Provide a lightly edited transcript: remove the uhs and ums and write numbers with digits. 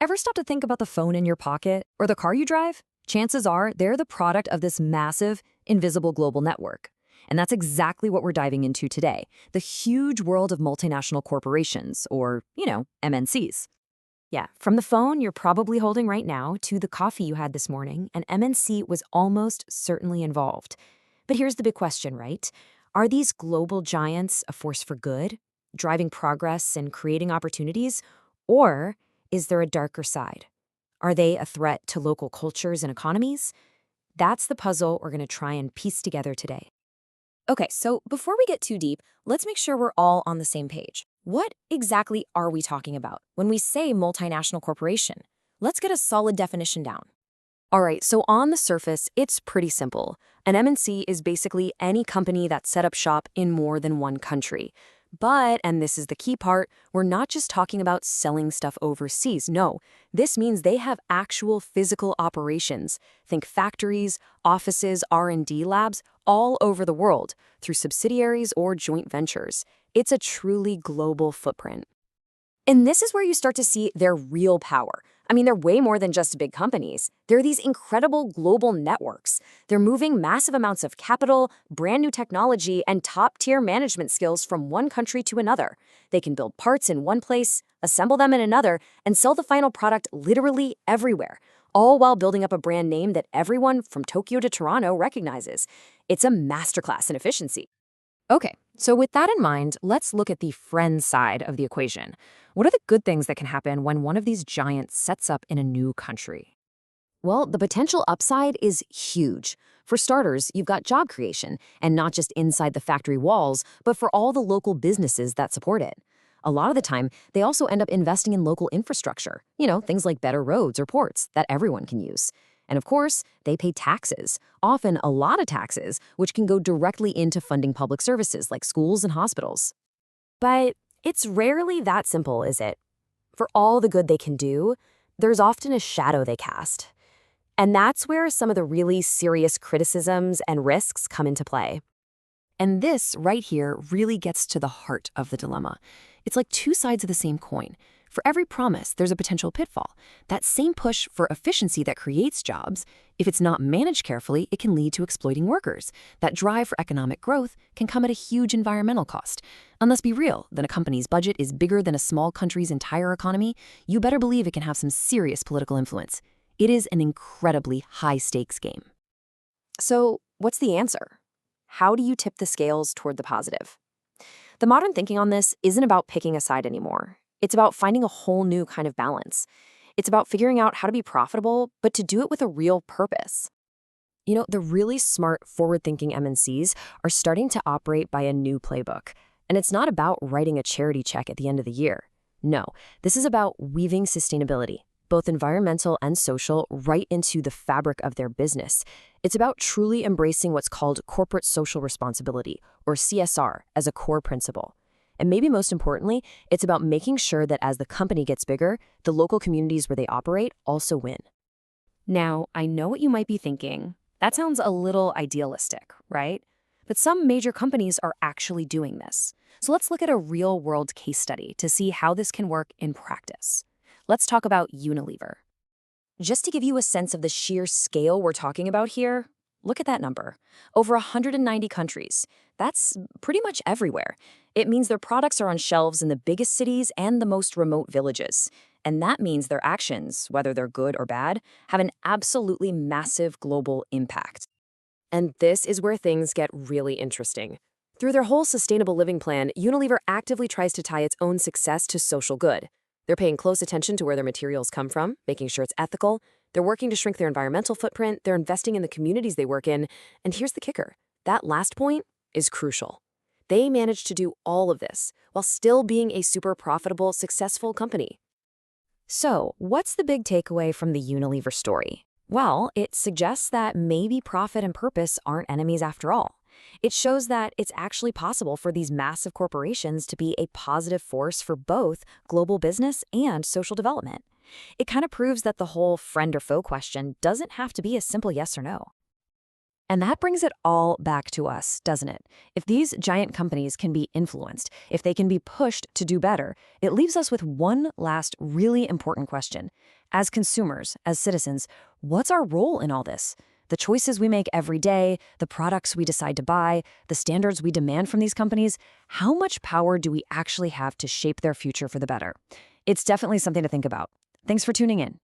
Ever stop to think about the phone in your pocket or the car you drive? Chances are they're the product of this massive, invisible global network. And that's exactly what we're diving into today, the huge world of multinational corporations, or, MNCs. Yeah, from the phone you're probably holding right now to the coffee you had this morning, an MNC was almost certainly involved. But here's the big question, right? Are these global giants a force for good, driving progress and creating opportunities? Or is there a darker side? Are they a threat to local cultures and economies? That's the puzzle we're going to try and piece together today. Okay, so before we get too deep, let's make sure we're all on the same page. What exactly are we talking about when we say multinational corporation? Let's get a solid definition down. All right, so on the surface, it's pretty simple. An MNC is basically any company that set up shop in more than one country. But, and this is the key part, we're not just talking about selling stuff overseas. No, this means they have actual physical operations. Think factories, offices, R&D labs all over the world through subsidiaries or joint ventures. It's a truly global footprint. And this is where you start to see their real power. I mean, they're way more than just big companies. They're these incredible global networks. They're moving massive amounts of capital, brand new technology, and top-tier management skills from one country to another. They can build parts in one place, assemble them in another, and sell the final product literally everywhere, all while building up a brand name that everyone from Tokyo to Toronto recognizes. It's a masterclass in efficiency. Okay, so with that in mind, let's look at the friend side of the equation. What are the good things that can happen when one of these giants sets up in a new country? Well, the potential upside is huge. For starters, you've got job creation, and not just inside the factory walls, but for all the local businesses that support it. A lot of the time, they also end up investing in local infrastructure, things like better roads or ports that everyone can use. And of course, they pay taxes, often a lot of taxes, which can go directly into funding public services like schools and hospitals. But it's rarely that simple, is it? For all the good they can do, there's often a shadow they cast. And that's where some of the really serious criticisms and risks come into play. And this right here really gets to the heart of the dilemma. It's like two sides of the same coin. For every promise, there's a potential pitfall. That same push for efficiency that creates jobs, if it's not managed carefully, it can lead to exploiting workers. That drive for economic growth can come at a huge environmental cost. And let's be real, when a company's budget is bigger than a small country's entire economy, you better believe it can have some serious political influence. It is an incredibly high-stakes game. So, what's the answer? How do you tip the scales toward the positive? The modern thinking on this isn't about picking a side anymore. It's about finding a whole new kind of balance. It's about figuring out how to be profitable, but to do it with a real purpose. The really smart, forward-thinking MNCs are starting to operate by a new playbook. And it's not about writing a charity check at the end of the year. No, this is about weaving sustainability, both environmental and social, right into the fabric of their business. It's about truly embracing what's called corporate social responsibility, or CSR, as a core principle. And maybe most importantly, it's about making sure that as the company gets bigger, the local communities where they operate also win. Now, I know what you might be thinking. That sounds a little idealistic, right? But some major companies are actually doing this. So let's look at a real-world case study to see how this can work in practice. Let's talk about Unilever. Just to give you a sense of the sheer scale we're talking about here, look at that number. Over 190 countries. That's pretty much everywhere. It means their products are on shelves in the biggest cities and the most remote villages. And that means their actions, whether they're good or bad, have an absolutely massive global impact. And this is where things get really interesting. Through their whole sustainable living plan, Unilever actively tries to tie its own success to social good. They're paying close attention to where their materials come from, making sure it's ethical. They're working to shrink their environmental footprint. They're investing in the communities they work in. And here's the kicker. That last point is crucial. They managed to do all of this while still being a super profitable, successful company. So, what's the big takeaway from the Unilever story? Well, it suggests that maybe profit and purpose aren't enemies after all. It shows that it's actually possible for these massive corporations to be a positive force for both global business and social development. It kind of proves that the whole friend or foe question doesn't have to be a simple yes or no. And that brings it all back to us, doesn't it? If these giant companies can be influenced, if they can be pushed to do better, it leaves us with one last really important question. As consumers, as citizens, what's our role in all this? The choices we make every day, the products we decide to buy, the standards we demand from these companies, how much power do we actually have to shape their future for the better? It's definitely something to think about. Thanks for tuning in.